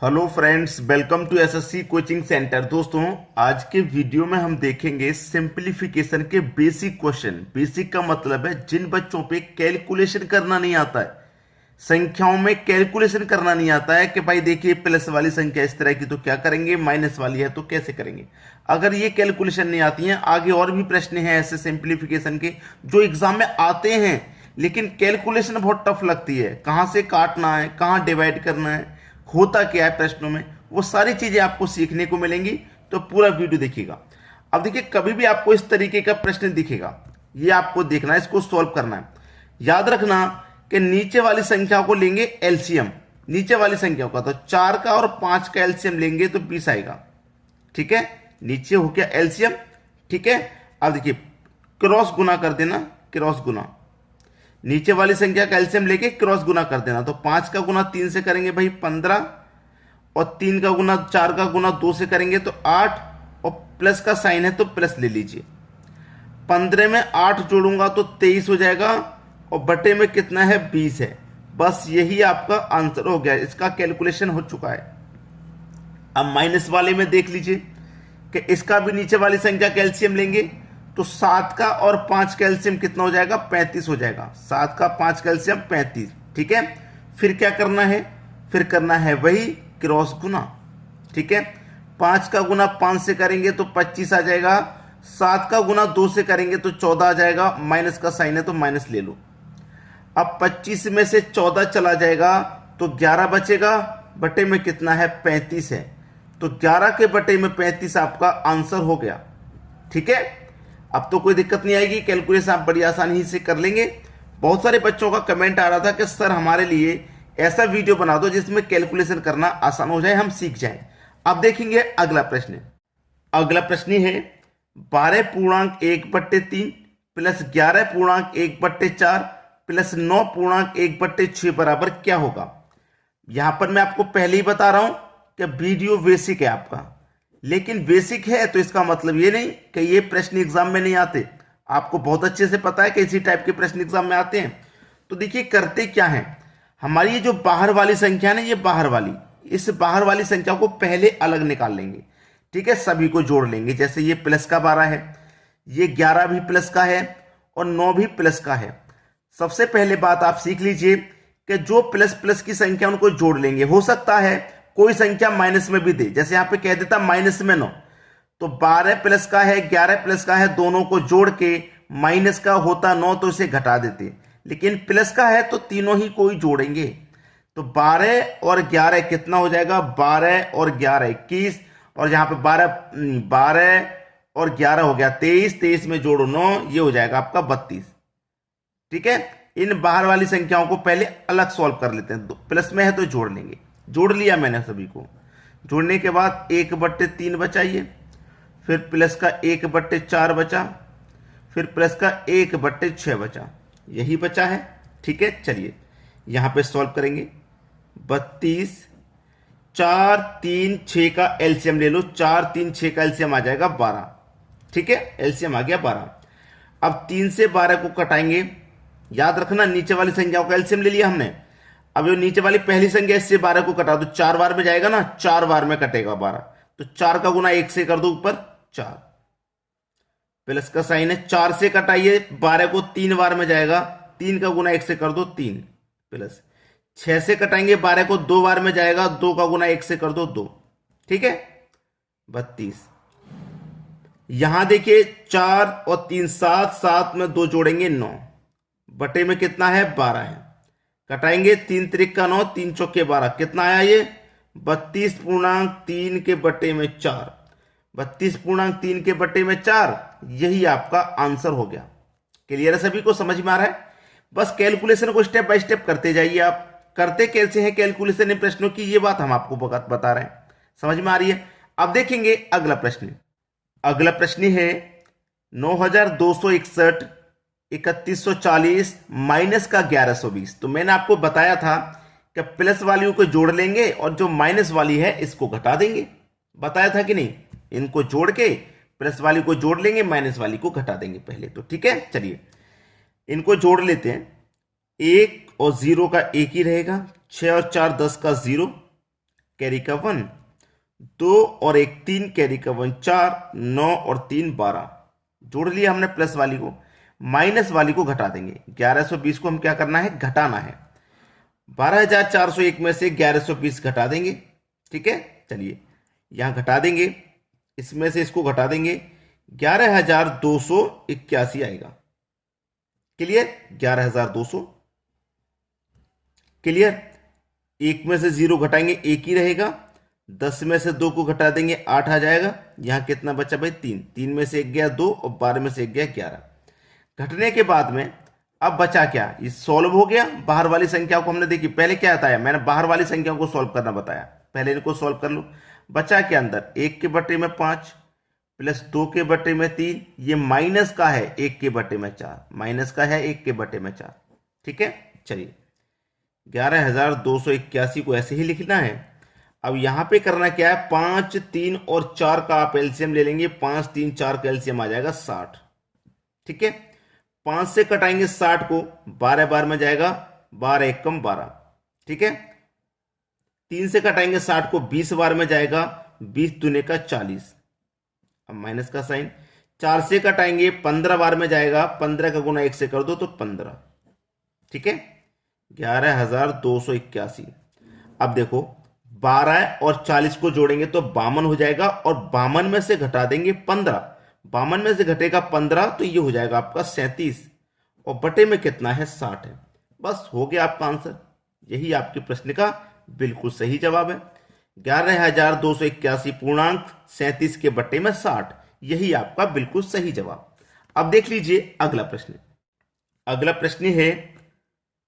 Hello friends, welcome to SSC coaching centre. दोस्तों, आज के वीडियो में हम देखेंगे सिंपलीफिकेशन के बेसिक क्वेश्चन। बेसिक का मतलब है जिन बच्चों पे कैलकुलेशन करना नहीं आता है, संख्याओं में कैलकुलेशन करना नहीं आता है कि भाई देखिए प्लस वाली संख्या इस तरह की तो क्या करेंगे, माइनस वाली है तो कैसे करेंगे। अगर ये कैलकुलेशन नहीं आती है, आगे और भी प्रश्न हैं ऐसे सिंपलीफिकेशन के जो एग्जाम में आते हैं, लेकिन कैलकुलेशन बहुत टफ लगती है। कहाँ से काटना है, कहाँ डिवाइड करना है, होता क्या है प्रश्नों में, वो सारी चीजें आपको सीखने को मिलेंगी। तो पूरा वीडियो देखिएगा। अब देखिए, कभी भी आपको इस तरीके का प्रश्न दिखेगा, ये आपको देखना है, इसको सॉल्व करना है। याद रखना कि नीचे वाली संख्या को लेंगे एलसीएम, नीचे वाली संख्या का तो 4 का और 5 का एलसीएम लेंगे तो 20 आएगा। ठीक है, नीचे हो गया एलसीएम। ठीक है, अब देखिए क्रॉस गुना कर देना, क्रॉस गुना, नीचे वाली संख्या का एलसीएम लेके क्रॉस गुना कर देना। तो 5 का गुना 3 से करेंगे भाई 15, और 3 का गुना 4 का गुना 2 से करेंगे तो 8, और प्लस का साइन है तो प्लस ले लीजिए। 15 में 8 जोड़ूंगा तो 23 हो जाएगा, और बटे में कितना है 20 है। बस यही आपका आंसर हो गया, इसका कैलकुलेशन हो चुका है। अब माइनस वाले में देख लीजिए कि इसका भी नीचे वाली संख्या का एलसीएम लेंगे तो 7 का और 5 का एलसीएम कितना हो जाएगा, 35 हो जाएगा। 7 का 5 का एलसीएम 35। ठीक है, फिर क्या करना है, फिर करना है वही क्रॉस गुना। ठीक है, 5 का गुना 5 से करेंगे तो 25 आ जाएगा, 7 का गुना 2 से करेंगे तो 14 आ जाएगा, माइनस का साइन है तो माइनस ले लो। अब 25 में से 14 चला जाएगा तो 11 बचेगा, बटे में कितना है 35 है, तो 11 के बटे में 35 आपका आंसर हो गया। ठीक है, अब तो कोई दिक्कत नहीं आएगी, कैलकुलेशन आप बड़ी आसानी से कर लेंगे। बहुत सारे बच्चों का कमेंट आ रहा था कि सर हमारे लिए ऐसा वीडियो बना दो जिसमें कैलकुलेशन करना आसान हो जाए, हम सीख जाएं। अब देखेंगे अगला प्रश्न। अगला प्रश्न है 12.1/3 प्लस 11.1/4 प्लस 9.1/6 बराबर क्या होगा। यहां पर मैं आपको पहले ही बता रहा हूं कि वीडियो बेसिक है आपका, लेकिन बेसिक है तो इसका मतलब ये नहीं कि ये प्रश्न एग्जाम में नहीं आते। आपको बहुत अच्छे से पता है कि इसी टाइप के प्रश्न एग्जाम में आते हैं। तो देखिए करते क्या है, हमारी ये जो बाहर वाली संख्या है ना, ये बाहर वाली, इस बाहर वाली संख्या को पहले अलग निकाल लेंगे। ठीक है, सभी को जोड़ लेंगे। जैसे ये प्लस का 12 है, ये 11 भी प्लस का है, और 9 भी प्लस का है। सबसे पहले बात आप सीख लीजिए कि जो प्लस प्लस की संख्या उनको जोड़ लेंगे। हो सकता है कोई संख्या माइनस में भी दे, जैसे यहां पे कह देता माइनस में 9, तो 12 प्लस का है 11 प्लस का है, दोनों को जोड़ के माइनस का होता 9 तो इसे घटा देते, लेकिन प्लस का है तो तीनों ही कोई जोड़ेंगे। तो 12 और 11 कितना हो जाएगा, 12 और 11 21, और यहां पे 12 और 11 हो गया 23, 23 में जोड़ो 9, ये हो जाएगा आपका 32। ठीक है, इन बाहर वाली संख्याओं को पहले अलग सॉल्व कर लेते हैं। प्लस में है तो जोड़ लेंगे, जोड़ लिया मैंने सभी को। जोड़ने के बाद 1/3 बचा, ये फिर प्लस का 1/4 बचा, फिर प्लस का 1/6 बचा, यही बचा है। ठीक है, चलिए यहां पे सॉल्व करेंगे। 32, 4 3 6 का एलसीएम ले लो, 4 3 6 का एलसीएम आ जाएगा 12। ठीक है, एलसीएम आ गया 12। अब 3 से 12 को कटाएंगे। याद रखना नीचे वाली संख्याओं का एलसीएम ले लिया हमने। अब ये नीचे वाली पहली संख्या, इससे 12 को कटा दो, 4 बार में जाएगा ना, 4 बार में कटेगा 12, तो 4 का गुना 1 से कर दो ऊपर 4, प्लस का साइन है। 4 से कटाइए 12 को, 3 बार में जाएगा, 3 का गुना 1 से कर दो 3, प्लस 6 से कटाएंगे 12 को, 2 बार में जाएगा, 2 का गुना 1 से कर दो 2। ठीक है, 32। यहां देखिए 4 और 3 7, 7 में 2 जोड़ेंगे 9, बटे में कितना है 12 है। कटाएंगे 3 त्रिक का 9, 3 चौके 12, कितना आया ये 32.3 के बटे में 4, 32.3 के बटे में 4, यही आपका आंसर हो गया। क्लियर है, सभी को समझ में आ रहा है। बस कैलकुलेशन को स्टेप बाय स्टेप करते जाइए। आप करते कैसे हैं कैलकुलेशन इन प्रश्नों की, ये बात हम आपको बता रहे हैं। समझ में आ रही है। अब देखेंगे अगला प्रश्न। अगला प्रश्न है 9261 3140 माइनस का 1120। तो मैंने आपको बताया था कि प्लस वाली को जोड़ लेंगे और जो माइनस वाली है इसको घटा देंगे। बताया था कि नहीं, इनको जोड़ के प्लस वाली को जोड़ लेंगे, माइनस वाली को घटा देंगे पहले तो। ठीक है, चलिए इनको जोड़ लेते हैं। 1 और 0 का 1 ही रहेगा, 6 और 4 10 का 0, कैरी का 1, 2 और 1 3 कैरी का 1 4, 9 और 3 12। जोड़ लिया हमने प्लस वाली को, माइनस वाली को घटा देंगे। 1120 को हम क्या करना है, घटाना है। 12,401 में से 1120 घटा देंगे। ठीक है, चलिए यहां घटा देंगे, इसमें से इसको घटा देंगे, 11,281 आएगा। क्लियर, 11,200। क्लियर, एक में से 0 घटाएंगे, एक ही रहेगा। 10 में से 2 को घटा देंगे, 8 आ जाएगा। यहां कितना बचा भाई, 3। 3 में से 1 गया 2 और 12 में से 1 गया 11। घटने के बाद में अब बचा क्या, ये सॉल्व हो गया। बाहर वाली संख्या को हमने देखी, पहले क्या बताया मैंने, बाहर वाली संख्याओं को सॉल्व करना बताया, पहले इनको सॉल्व कर लो। बचा क्या अंदर, 1 के बटे में 5 प्लस 2 के बटे में 3, ये माइनस का है 1 के बटे में 4, माइनस का है 1 के बटे में 4। ठीक है, चलिए 11,281 को ऐसे ही लिखना है। अब यहां पे करना क्या है, 5 3 और 4 का आप एलसीएम ले लेंगे। 5 3 4 का एलसीएम आ जाएगा 60। ठीक है, 5 से कटाएंगे 60 को, 12 बार में जाएगा, 12 1 कम 12। ठीक है, 3 से कटाएंगे 60 को, 20 बार में जाएगा, 20 दूने का 40। अब माइनस का साइन। 4 से कटाएंगे 15 बार में जाएगा, 15 का गुना 1 से कर दो तो 15। ठीक है, 11,281। अब देखो 12 और 40 को जोड़ेंगे तो 52 हो जाएगा, और 52 में से घटा देंगे 15, 52 में से घटेगा 15 तो ये हो जाएगा आपका 37, और बटे में कितना है, 60 है। बस हो गया आपका आंसर। यही आपके प्रश्न का बिल्कुल सही जवाब है। 11,281 पूर्णांक 37 के बटे में 60, यही आपका बिल्कुल सही जवाब। अब देख लीजिए अगला प्रश्न। अगला प्रश्न है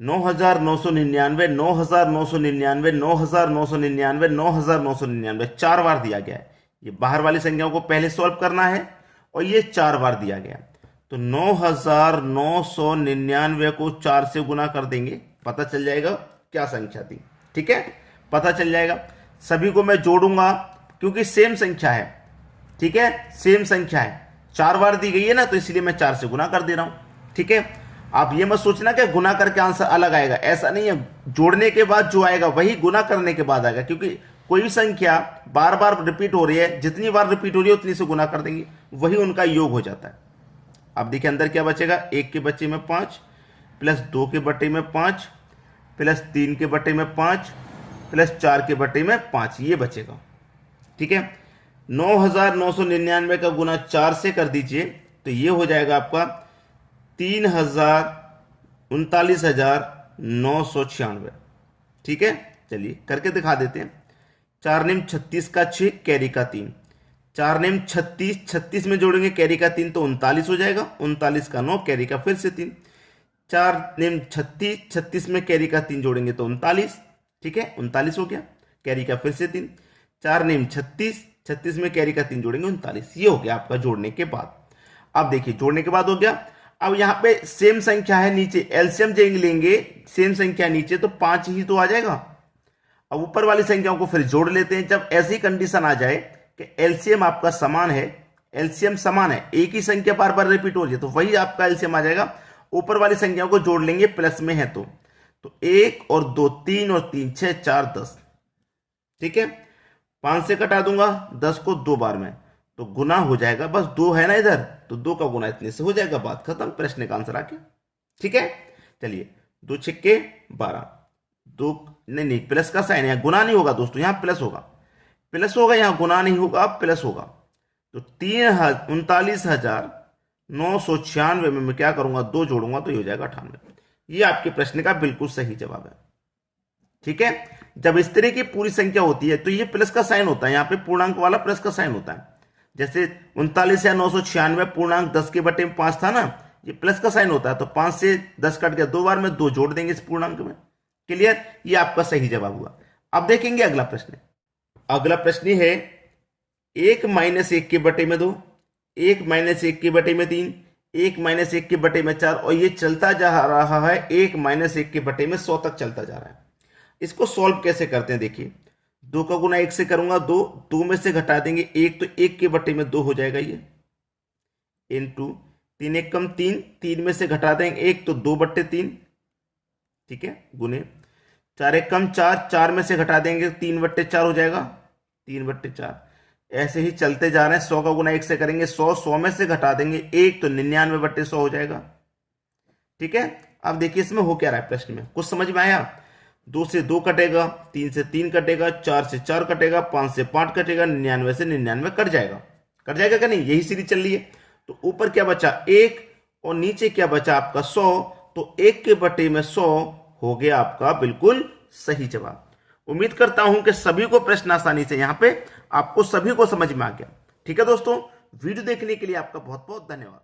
9,999, 9,999, 9,999, 9,999, 4 बार दिया गया है। ये बाहर वाली संख्याओं को पहले सॉल्व करना है, और ये 4 बार दिया गया। तो 9,999 को 4 से गुना कर देंगे, पता चल जाएगा क्या संख्या थी। ठीक है, पता चल जाएगा। सभी को मैं जोड़ूंगा क्योंकि सेम संख्या है। ठीक है, सेम संख्या है, 4 बार दी गई है ना, तो इसलिए मैं 4 से गुना कर दे रहा हूं। ठीक है, आप ये मत सोचना कि गुना करके आंसर अलग आएगा, ऐसा नहीं है। जोड़ने के बाद जो आएगा वही गुना करने के बाद आएगा, क्योंकि कोई भी संख्या बार बार रिपीट हो रही है, जितनी बार रिपीट हो रही है उतनी से गुना कर देंगे, वही उनका योग हो जाता है। अब देखिए अंदर क्या बचेगा, 1 के बचे में 5 प्लस 2 के बटे में 5 प्लस 3 के बटे में 5 प्लस 4 के बटे में 5, ये बचेगा। ठीक है, 9,999 का गुना 4 से कर दीजिए तो ये हो जाएगा आपका 39,96। ठीक है, चलिए करके दिखा देते हैं। 4 नेम 36 का 6 कैरी का 3, 4 नेम 36, 36 में जोड़ेंगे कैरी का 3 तो 39 हो जाएगा, 39 का 9 कैरी का फिर से 3, 4 नेम 36, 36 में कैरी का 3 जोड़ेंगे तो 39। ठीक है, 39 हो गया, कैरी का फिर से 3, 4 नेम 36, 36 में कैरी का 3 जोड़ेंगे 39। ये हो गया आपका जोड़ने के बाद। अब देखिए जोड़ने के बाद हो गया। अब यहां पे सेम संख्या है नीचे, एलसीएम लेंगे, सेम संख्या नीचे तो 5 ही तो आ जाएगा। अब ऊपर वाली संख्याओं को फिर जोड़ लेते हैं। जब ऐसी कंडीशन आ जाए कि एलसीएम आपका समान है, एलसीएम समान है, एक ही संख्या बार बार रिपीट हो रही है, तो वही आपका एलसीएम आ जाएगा। ऊपर वाली संख्याओं को जोड़ लेंगे प्लस में है तो 1 और 2 3 और 3 6 4 10। ठीक है, 5 से कटा दूंगा 10 को 2 बार में तो गुना हो जाएगा, बस 2 है ना इधर तो 2 का गुना इतने से हो जाएगा, बात खत्म, प्रश्न का आंसर आके। ठीक है, चलिए 2 छक्के 12, 2 नहीं प्लस का साइन है, गुना नहीं होगा दोस्तों, यहां प्लस होगा, प्लस होगा, यहां गुना नहीं होगा, प्लस होगा। तो 39,996 में मैं क्या करूंगा, 2 जोड़ूंगा तो ये हो जाएगा 98। ये आपके प्रश्न का बिल्कुल सही जवाब है। ठीक है, जब इस तरह की पूरी संख्या होती है तो ये प्लस का साइन होता है, यहां पे पूर्णांक वाला प्लस का साइन होता है। जैसे 39,996 पूर्णांक 10 के बटे में 5 था ना, ये प्लस का साइन होता है, तो 5 से 10 कट गया, 2 बार में 2 जोड़ देंगे इस पूर्णांक में। क्लियर, ये आपका सही जवाब हुआ। अब देखेंगे अगला प्रश्न। अगला प्रश्न है 1 माइनस 1 के बटे में 2, 1 माइनस 1 के बटे में 3, 1 माइनस 1 के बटे में 4, और ये चलता जा रहा है 1 माइनस 1 के बटे में 100 तक चलता जा रहा है। इसको सॉल्व कैसे करते हैं, देखिए 2 का गुना 1 से करूंगा, 2 में से घटा देंगे 1 तो 1 के बटे में 2 हो जाएगा ये, इनटू 3 1 कम 3, 3 में से घटा देंगे 1 तो 2 बट्टे 3। ठीक है, गुने 4 एक कम 4, 4 में से घटा देंगे 3/4 हो जाएगा, 3/4। ऐसे ही चलते जा रहे हैं, 100 का गुना 1 से करेंगे 100, 100 में से घटा देंगे 1 तो 99/100 हो जाएगा। ठीक है, अब देखिए इसमें हो क्या रहा है प्रश्न में, कुछ समझ में आया? 2 से 2 कटेगा, 3 से 3 कटेगा, 4 से 4 कटेगा, 5 से 5 कटेगा, 99 से 99 कट जाएगा। कट जाएगा क्या नहीं? यही सीरीज चल रही है। तो ऊपर क्या बचा 1 और नीचे क्या बचा आपका 100, तो 1 के बटे में 100 हो गया आपका बिल्कुल सही जवाब। उम्मीद करता हूं कि सभी को प्रश्न आसानी से यहां पे आपको सभी को समझ में आ गया। ठीक है दोस्तों, वीडियो देखने के लिए आपका बहुत बहुत धन्यवाद।